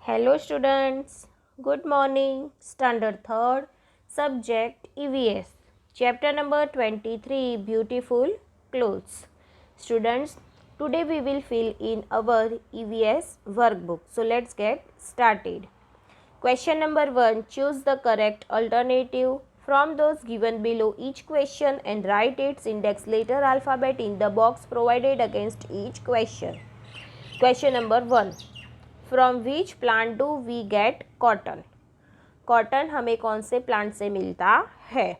Hello students, good morning. Standard 3rd, subject EVS. Chapter number 23, Beautiful Clothes. Students, today we will fill in our EVS workbook. So let's get started. Question number 1, choose the correct alternative from those given below each question and write its index letter alphabet in the box provided against each question. Question number 1, from which plant do we get cotton. Cotton हमें कौन से plant से मिलता है?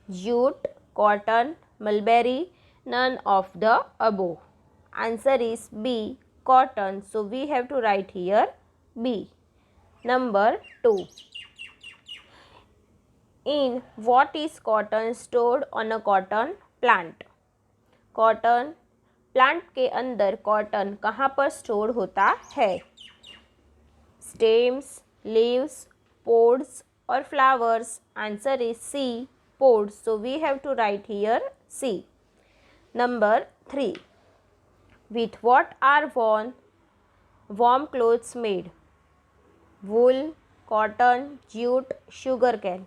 Jute, cotton, mulberry, none of the above. Answer is b, cotton. So we have to write here b. Number 2, in what is cotton stored on a cotton plant. Cotton plant के अंदर cotton कहाँ पर store होता है? Stems, leaves, pods और flowers. Answer is c, pods. So we have to write here c. Number 3, with what are worn warm clothes made. Wool, cotton, jute, sugar cane.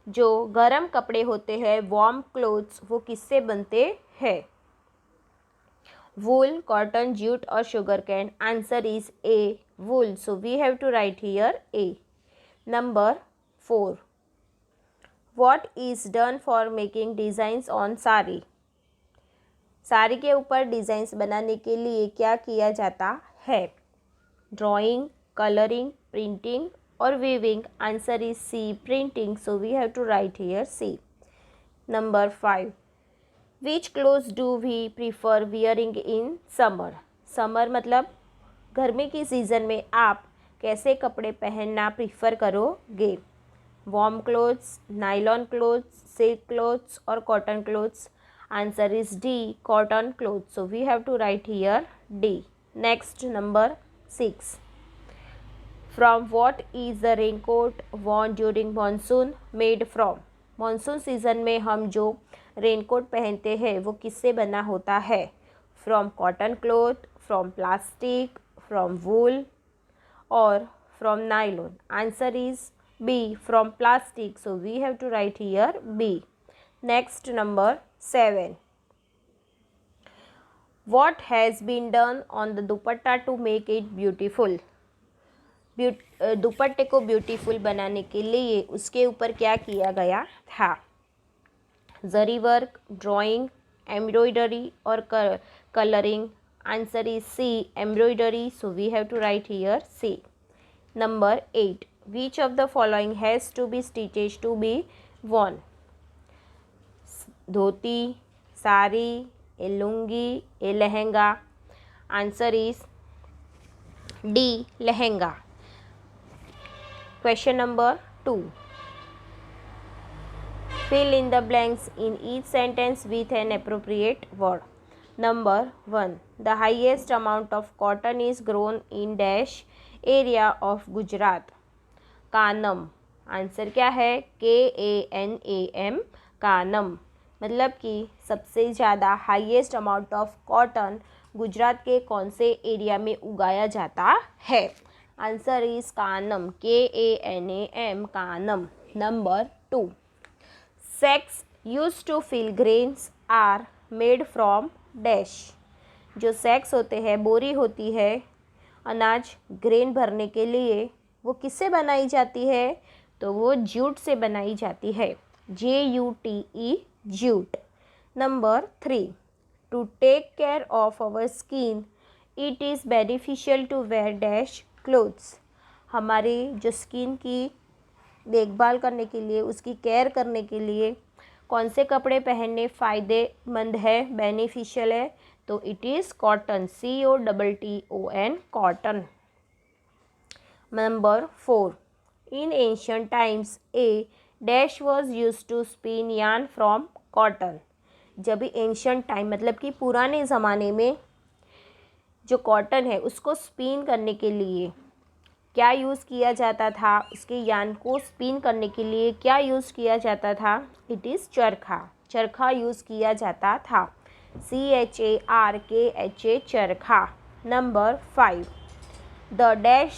जो गर्म कपड़े होते हैं वार्म क्लोथ्स, वो किससे बनते हैं? वूल, कॉटन, जूट और sugar cane. Answer is a, wool. So we have to write here A. Number 4, what is done for making designs on sari. Sari के ऊपर डिज़ाइंस बनाने के लिए क्या किया जाता है? ड्राइंग, कलरिंग, प्रिंटिंग और weaving. Answer is c, printing. So we have to write here c. Number 5, which clothes do we prefer wearing in summer. Summer मतलब गर्मी की सीज़न में आप कैसे कपड़े पहनना प्रीफर करोगे? Warm clothes, nylon clothes, silk clothes और cotton clothes. Answer is D, cotton clothes. So we have to write here D. Next number 6, from what is the raincoat worn during monsoon made from. Monsoon season में हम जो raincoat पहनते हैं वो किससे बना होता है? From cotton cloth, from plastic, from wool और from nylon. Answer is B, from plastic. So we have to write here B. Next number 7, what has been done on the dupatta to make it beautiful। दुपट्टे को beautiful बनाने के लिए उसके ऊपर क्या किया गया था? जरी वर्क, ड्राइंग, एम्ब्रॉयडरी और colouring. Answer is c, embroidery. So we have to write here c. Number 8, which of the following has to be stitches to be worn. Dhoti, sari, a lungi, a lehenga. Answer is d, lehenga. Question number 2, fill in the blanks in each sentence with an appropriate word. Number 1, the highest amount of cotton is grown in dash area of Gujarat। Kanam. Answer क्या है? KANAM, Kanam. मतलब कि सबसे ज़्यादा highest amount of cotton Gujarat के कौन से area में उगाया जाता है? Answer is Kanam, KANAM, Kanam. Number 2, sacks use to fill grains are made from dash. जो सैक्स होते हैं, बोरी होती है अनाज ग्रेन भरने के लिए, वो किससे बनाई जाती है? तो वो जूट से बनाई जाती है, JUTE, jute. Number 3, to take care of our skin it is beneficial to wear dash clothes. हमारे जो स्किन की देखभाल करने के लिए, उसकी केयर करने के लिए कौन से कपड़े पहनने फ़ायदेमंद है, बेनिफिशियल है? तो it is cotton, COTTON, cotton. Number 4, in ancient times a dash was use to spin yarn from cotton. जब भी एंशियंट टाइम मतलब कि पुराने ज़माने में जो कॉटन है उसको स्पिन करने के लिए क्या यूज़ किया जाता था? उसके यार्न को स्पिन करने के लिए क्या यूज़ किया जाता था? इट इज़ चरखा. चरखा यूज़ किया जाता था, CHARKHA, charkha. Number 5, the dash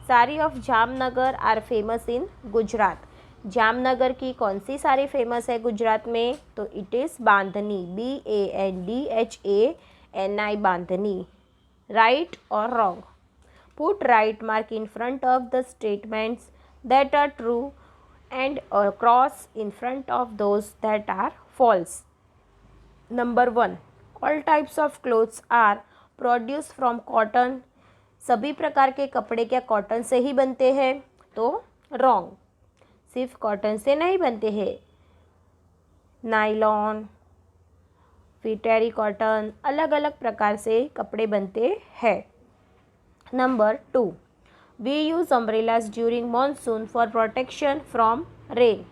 sari of Jamnagar are famous in Gujarat. Jamnagar की कौन सी साड़ी फेमस है गुजरात में? तो it is bandhani, BANDHANI, bandhani. Right और wrong? Put right mark in front of the statements that are true and a cross in front of those that are false. Number 1, all types of clothes are produced from cotton. सभी प्रकार के कपड़े क्या cotton से ही बनते हैं? तो wrong, सिर्फ कॉटन से नहीं बनते हैं। नाइलॉन, फिर टेरी कॉटन, अलग अलग प्रकार से कपड़े बनते हैं। Number 2, We use umbrellas during monsoon for protection from rain.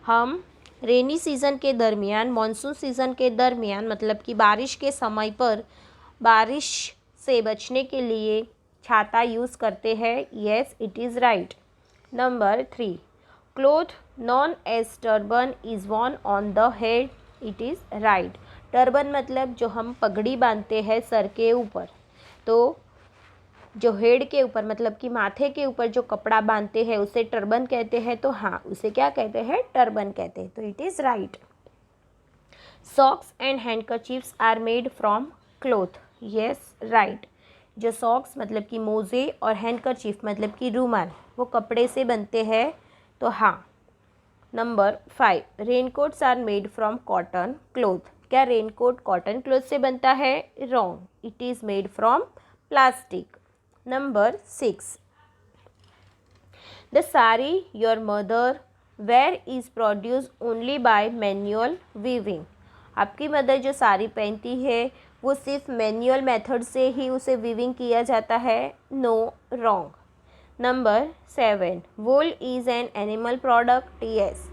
हम रेनी सीज़न के दरमियान, मानसून सीज़न के दरमियान मतलब कि बारिश के समय पर बारिश से बचने के लिए छाता यूज़ करते हैं। Yes, it is right. Number 3, cloth known as turban is worn on the head. It is right. Turban मतलब जो हम पगड़ी बांधते हैं सर के ऊपर, तो जो हेड के ऊपर मतलब कि माथे के ऊपर जो कपड़ा बांधते हैं उसे टर्बन कहते हैं। तो हाँ, उसे क्या कहते हैं? टर्बन कहते हैं। तो it is right. Socks and handkerchiefs are made from cloth. Yes, right. जो सॉक्स मतलब कि मोजे और हैंडकरचीफ मतलब कि रूमाल, वो कपड़े से बनते हैं। तो हाँ। Number 5, raincoats are made from cotton cloth. क्या रेनकोट कॉटन क्लोथ से बनता है? Wrong, it is made from plastic. Number 6, the sari your mother wear is produced only by manual weaving. आपकी मदर जो साड़ी पहनती है वो सिर्फ मैनुअल मेथड से ही उसे वीविंग किया जाता है। No, wrong. Number 7, wool is an animal product. Yes,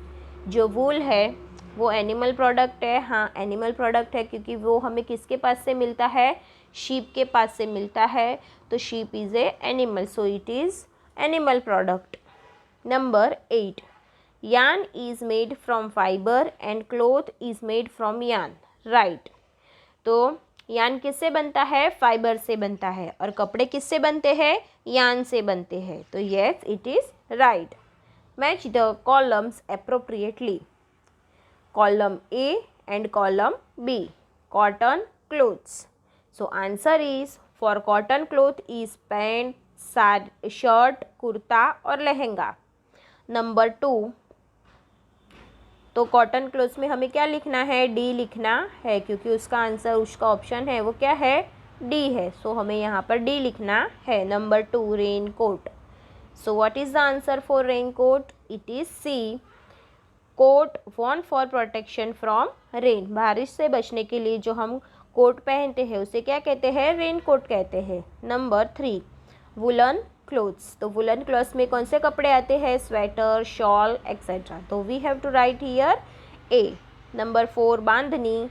जो वूल है वो एनिमल प्रोडक्ट है। हाँ, एनिमल प्रोडक्ट है क्योंकि वो हमें किसके पास से मिलता है? शीप के पास से मिलता है। तो sheep is a animal, so it is animal product. Number 8, यान is made from fibre and cloth is made from यान। राइट। तो यान किससे बनता है? फाइबर से बनता है। और कपड़े किससे बनते हैं? यान से बनते हैं। तो yes, it is right. Match the columns appropriately. Column A and column B, cotton clothes. So answer is for cotton cloth is pant, shirt, kurta और लहंगा। नंबर 2, तो कॉटन क्लोथ्स में हमें क्या लिखना है? डी लिखना है क्योंकि उसका आंसर, उसका ऑप्शन है वो क्या है? डी है। सो हमें यहाँ पर डी लिखना है। Number 2, rain coat. So what is the answer for rain coat? It is c, coat worn for protection from rain. बारिश से बचने के लिए जो हम कोट पहनते हैं उसे क्या कहते हैं? रेन कोट कहते हैं। Number 3, woollen clothes. तो वुलन क्लोथ्स में कौन से कपड़े आते हैं? Sweater, shawl etcetera. तो we have to write here A. Number 4, bandhani.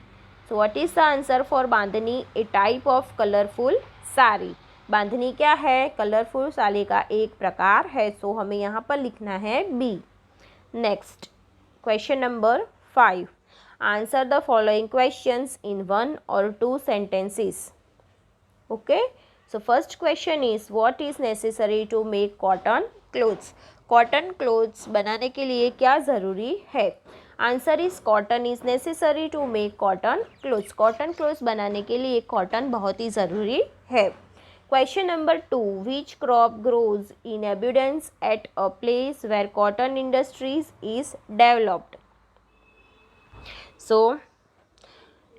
So what is the answer for bandhani? A type of colourful sari. Bandhani क्या है? कलरफुल साड़ी का एक प्रकार है। सो हमें यहाँ पर लिखना है B. Next, question number 5, answer the following questions in 1 or 2 sentences. Okay, so first question is what is necessary to make cotton clothes? cotton clothes बनाने के लिए क्या ज़रूरी है? Answer is cotton is necessary to make cotton clothes. Cotton clothes बनाने के लिए cotton बहुत ही ज़रूरी है। Question number 2, which crop grows in abundance at a place where cotton industries is developed? So,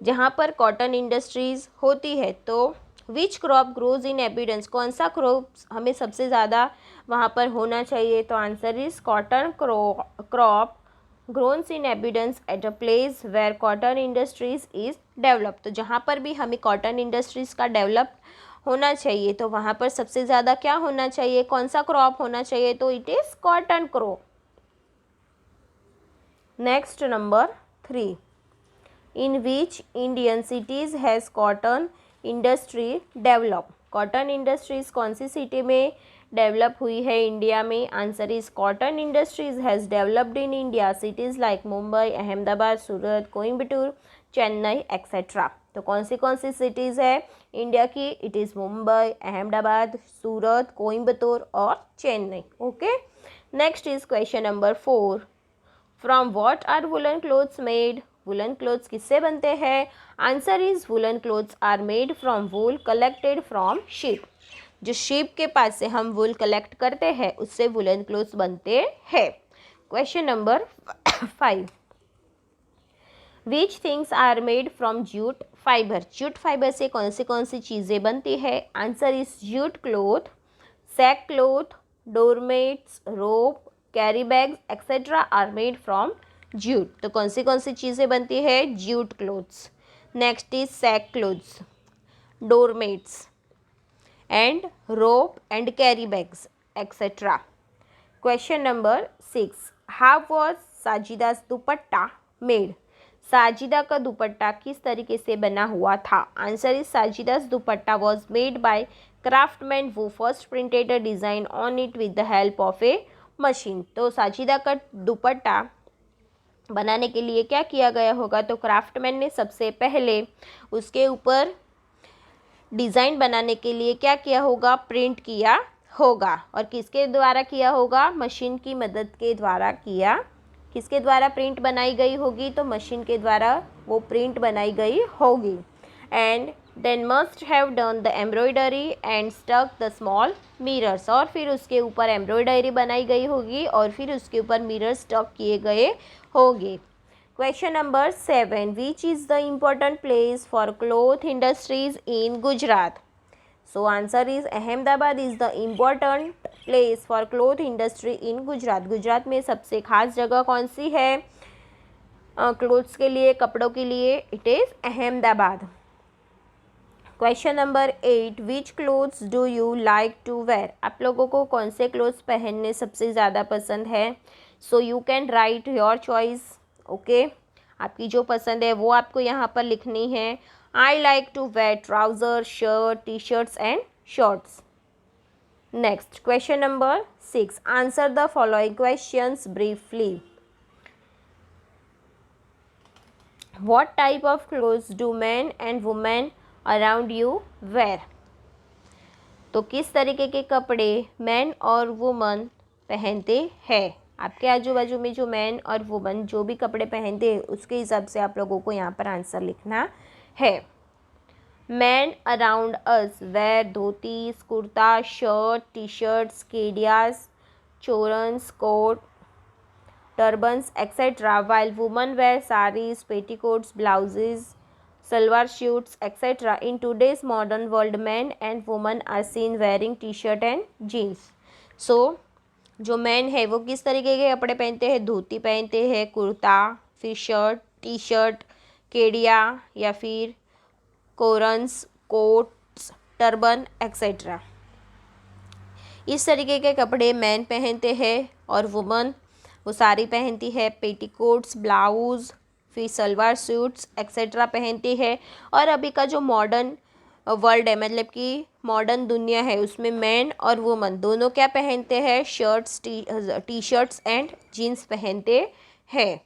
जहाँ पर कॉटन इंडस्ट्रीज़ होती है तो विच क्रॉप ग्रोज इन एबिडेंस, कौन सा क्रॉप हमें सबसे ज़्यादा वहाँ पर होना चाहिए? तो answer is cotton crop grows in evidence at a place where cotton industries is develop. तो जहाँ पर भी हमें कॉटन इंडस्ट्रीज़ का डेवलप होना चाहिए तो वहाँ पर सबसे ज़्यादा क्या होना चाहिए? कौन सा क्रॉप होना चाहिए? तो it is cotton crop. Next number 3, in which Indian cities has cotton industry develop. Cotton industries कौन सी सिटी में डेवलप हुई है इंडिया में? Answer is cotton industries has developed in India cities like Mumbai, Ahmedabad, Surat, Coimbatore, Chennai etcetera. तो कौन सी सिटीज़ है इंडिया की? इट इज़ मुंबई, अहमदाबाद, सूरत, कोयम्बतूर और Chennai. Okay, next is question number 4। From what are woollen clothes made? Woollen clothes किससे बनते हैं? Answer is woollen clothes are made from wool collected from sheep. जो शीप के पास से हम वूल कलेक्ट करते हैं उससे वुलन क्लोथ्स बनते हैं। Question number 5। Which things are made from jute fibre? Jute fibre से कौन सी चीज़ें बनती है? Answer is jute cloth, sack cloth, doormats, rope, carry bags etcetera are made from jute. तो कौन सी चीज़ें बनती है? Jute clothes. Next is sack clothes, doormats and rope and carry bags etc. Question number 6. How was साजिदा's dupatta made? Sajida का दुपट्टा किस तरीके से बना हुआ था? आंसर इज साजिदा's dupatta was made by craftsman वो first printed a design on it with the help of a machine. तो साजिदा का दुपट्टा बनाने के लिए क्या किया गया होगा? तो क्राफ्टमैन ने सबसे पहले उसके ऊपर डिज़ाइन बनाने के लिए क्या किया होगा? प्रिंट किया होगा। और किसके द्वारा किया होगा? मशीन की मदद के द्वारा किया। किसके द्वारा प्रिंट बनाई गई होगी? तो मशीन के द्वारा वो प्रिंट बनाई गई होगी। And then must have done the embroidery and stuck the small mirrors. और फिर उसके ऊपर एम्ब्रॉयडरी बनाई गई होगी और फिर उसके ऊपर मिरर स्टक किए गए होंगे। Question number 7. Which is the important place for cloth industries in Gujarat? So answer is Ahmedabad is the important place for cloth industry in Gujarat. Gujarat में सबसे खास जगह कौन सी है क्लोथ्स के लिए, कपड़ों के लिए? It is Ahmedabad. Question number 8. Which clothes do you like to wear? आप लोगों को कौन से क्लोथ्स पहनने सबसे ज़्यादा पसंद है? So you can write your choice. Okay, आपकी जो पसंद है वो आपको यहाँ पर लिखनी है। I like to wear trouser, shirt, T shirts and shorts. Next question number 6. Answer the following questions briefly. What type of clothes do man and women around you wear? तो किस तरीके के कपड़े मैन और वुमन पहनते हैं? आपके आजू बाजू में जो मैन और वुमन जो भी कपड़े पहनते हैं उसके हिसाब से आप लोगों को यहाँ पर आंसर लिखना है। Man around us wear dhotis, kurta, shirt, T shirts, kediyas, chorans, coat, turbans etcetera, while woman wear saris, petticoats, blouses, salwar suits etcetera. In today's modern world man and woman are seen wearing T shirt and jeans. So जो man है वो किस तरीके के कपड़े पहनते हैं? धोती पहनते हैं, कुर्ता, फिर शर्ट, टी शर्ट, केडिया या फिर कोरन्स, कोट्स, टर्बन एक्सेट्रा। इस तरीके के कपड़े मैन पहनते हैं और वुमन वो साड़ी पहनती है, पेटीकोट्स, ब्लाउज, फिर सलवार सूट्स एक्सेट्रा पहनती है। और अभी का जो मॉडर्न वर्ल्ड है, मतलब कि मॉडर्न दुनिया है, उसमें मैन और वुमन दोनों क्या पहनते हैं? Shirts, T shirts and jeans पहनते हैं।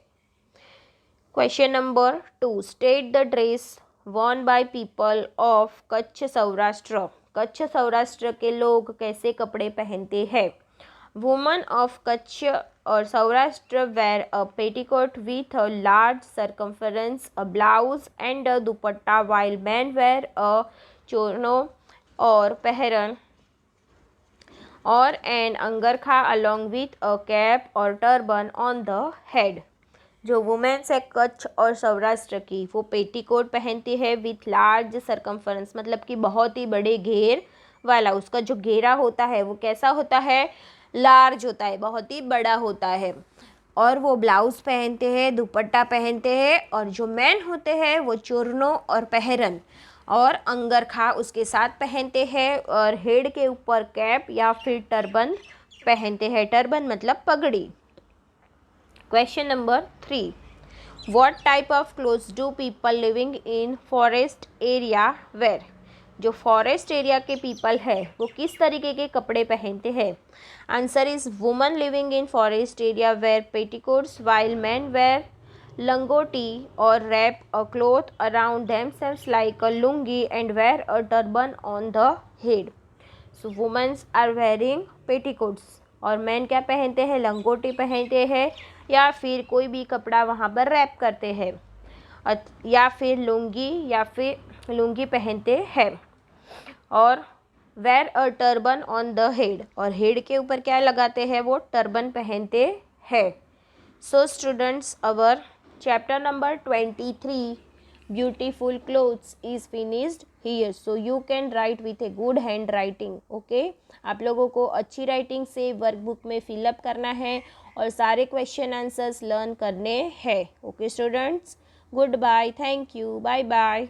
Question number 2. State the dress worn by people of Kutch Saurashtra. Kutch Saurashtra के लोग कैसे कपड़े पहनते हैं? वुमन ऑफ कच्छ और Saurashtra wear a petticoat with a large circumference, a blouse and a dupatta, while man wear a chorno और पहरन और an angarkha along with a cap और टर्बन ऑन द हेड। जो वुमेन्स है कच्छ और सौराष्ट्र की, वो पेटीकोट पहनती है विथ लार्ज सरकमफरेंस, मतलब कि बहुत ही बड़े घेर वाला। उसका जो घेरा होता है वो कैसा होता है? लार्ज होता है, बहुत ही बड़ा होता है। और वो ब्लाउज पहनते हैं, दुपट्टा पहनते हैं। और जो मैन होते हैं वो चुरनो और पहरन और अंगरखा उसके साथ पहनते हैं और हेड के ऊपर कैप या फिर टर्बन पहनते हैं। टर्बन मतलब पगड़ी। Question number 3. What type of clothes do people living in forest area wear? जो फॉरेस्ट एरिया के पीपल है वो किस तरीके के कपड़े पहनते हैं? Answer is woman living in forest area wear petticoats while man wear longoti or wrap a cloth around themselves like a lungi and wear a turban on the head. So women are wearing petticoats और men क्या पहनते हैं, लंगोटी पहनते हैं या फिर कोई भी कपड़ा वहाँ पर रैप करते हैं या फिर लुंगी पहनते हैं और wear a turban on the head और हेड के ऊपर क्या लगाते हैं, वो टर्बन पहनते हैं. So students, our chapter number 23 beautiful clothes is finished here. So you can write with a good hand writing. Okay, आप लोगों को अच्छी राइटिंग से वर्कबुक में फिलअप करना है और सारे क्वेश्चन आंसर्स लर्न करने हैं. Okay students, goodbye, thank you, bye bye.